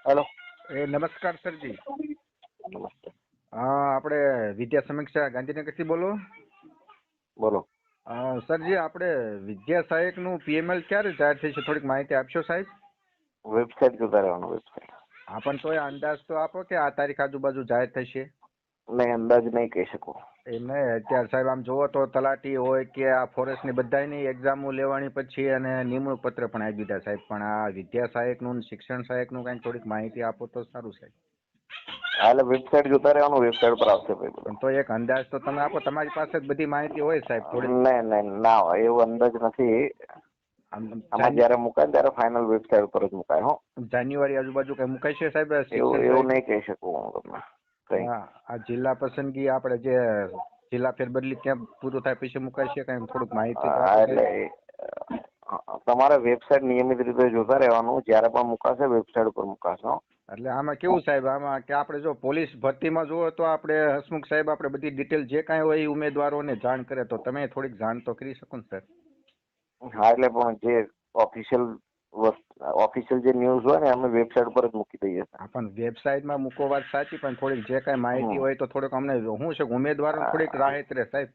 Hello. નમસ્કાર સરજી. નમસ્તે. હા, આપણે વિદ્યા સમીક્ષા ગાંધીનગરથી બોલો. બોલો. સરજી, આપણે વિદ્યા સહાયકનું પીએમએલ ક્યારે જાહેર થઈ છે, થોડીક માહિતી આપશો સાહેબ? વેબસાઇટ જોતા રહેવાનું. વેબસાઇટ હા, પણ તોય અંદાજ તો આપો કે આ તારીખ આજુબાજુ જાહેર થશે. નહીં, અંદાજ નહીં કહી શકું. એમને અત્યારે સાહેબ આમ જોવો તો તલાટી હોય કે આ ફોરેસ્ટની બધાની એક્ઝામો લેવાની પછી અને નિમણૂક પત્ર પણ આપી દીધા સાહેબ, પણ આ વિદ્યા સહાયકનું શિક્ષણ સહાયકનું કંઈક થોડીક માહિતી આપો તો સારું સાહેબ. એટલે વેબસાઇટ જોતા રહેવાનું. વેબસાઇટ પર આવશે ભાઈ બધું. પણ તો એક અંદાજ તો તમે આપો, તમારી પાસે જ બધી માહિતી હોય સાહેબ થોડી. નહીં નહીં, ના હોય એવો અંદાજ નથી. આમાં જયારે મુકાય ને ત્યારે ફાઇનલ વેબસાઇટ પર જ મુકાય. હો, જાન્યુઆરી આજુબાજુ કઈ મુકાય છે સાહેબ એવું શિક્ષણ એવું સહાયક? નહીં કહી શકું હું તમને કઈ. હા, આ જિલ્લા પસંદગી આપણે જે જિલ્લા ફેરબદલી ક્યાં પૂરું થાય પછી મુકાય છે, કઈ થોડુંક માહિતી તો આપો એટલે સાહેબ. તમારે વેબસાઇટ નિયમિત રીતે જોતા રહેવાનું. જયારે પણ મુકાશે વેબસાઇટ ઉપર મુકાશે. હો. એટલે આમાં કેવું સાહેબ, આમાં કે આપણે જો પોલીસ ભરતીમાં જુઓ તો આપણે હસમુખ સાહેબ આપણે બધી ડિટેલ જે કાંઈ હોય એ ઉમેદવારોને જાણ કરે, તો તમે થોડીક જાણ તો કરી શકો ને સર. હા, એટલે પણ જે ઓફિશિયલ જે ન્યૂઝ હોય ને અમે વેબસાઇટ પર જ મૂકી દઈએ. હા, પણ વેબસાઇટમાં મૂકો વાત સાચી, પણ થોડીક જે કાંઈ માહિતી હોય તો થોડુંક અમને શું છે ઉમેદવારોને થોડીક રાહત રહે સાહેબ.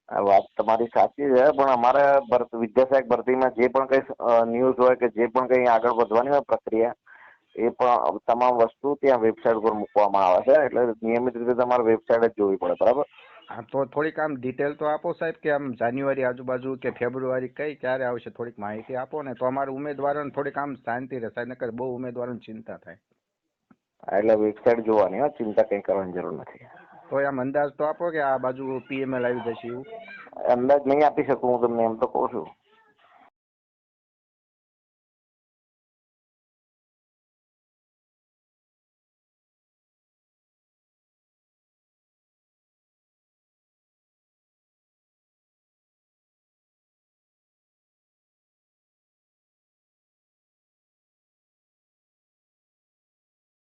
આ વાત તમારી સાચી છે, પણ અમારે વિદ્યા સહાયક ભરતીમાં જે પણ કઈ ન્યૂઝ હોય કે જે પણ કઈ આગળ વધવાની હોય પ્રક્રિયા, એ પણ તમામ વસ્તુ ત્યાં વેબસાઇટ પર મૂકવામાં આવે છે. એટલે નિયમિત રીતે તમારે વેબસાઇટ જ જોવી પડે. બરાબર. હા, તો થોડીક આમ ડિટેલ તો આપો સાહેબ, કે આમ જાન્યુઆરી આજુબાજુ કે ફેબ્રુઆરી કઈ ક્યારે આવશે, થોડીક માહિતી આપો ને તો અમારા ઉમેદવારોને થોડીક આમ શાંતિ રહે સાહેબ, નકર બહુ ઉમેદવારોને ચિંતા થાય. એટલે વેબસાઇટ જોવાની. ચિંતા કઈ કરવાની જરૂર નથી. તો આમ અંદાજ તો આપો કે આ બાજુ પીએમએલ આવી જશે એવું. અંદાજ નહીં આપી શકું હું તમને, એમ તો કહું છું.